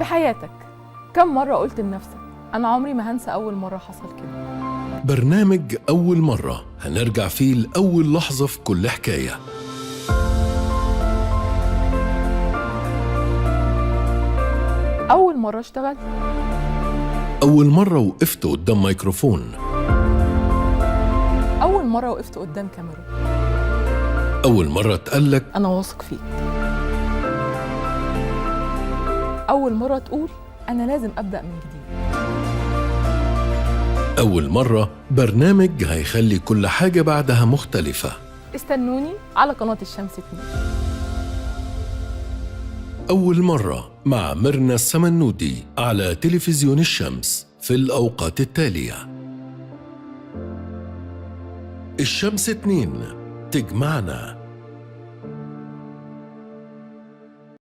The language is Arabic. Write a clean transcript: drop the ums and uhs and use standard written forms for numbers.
حياتك كم مرة قلت لنفسك أنا عمري ما هنسى أول مرة حصل كده؟ برنامج أول مرة هنرجع فيه لأول لحظة في كل حكاية. أول مرة اشتغلت، أول مرة وقفت قدام ميكروفون، أول مرة وقفت قدام كاميرا، أول مرة اتقالك أنا واثق فيك، أول مرة تقول أنا لازم أبدأ من جديد، أول مرة برنامج هيخلي كل حاجة بعدها مختلفة. استنوني على قناة الشمس 2. أول مرة مع ميرنا السمنودي على تلفزيون الشمس في الأوقات التالية. الشمس 2 تجمعنا.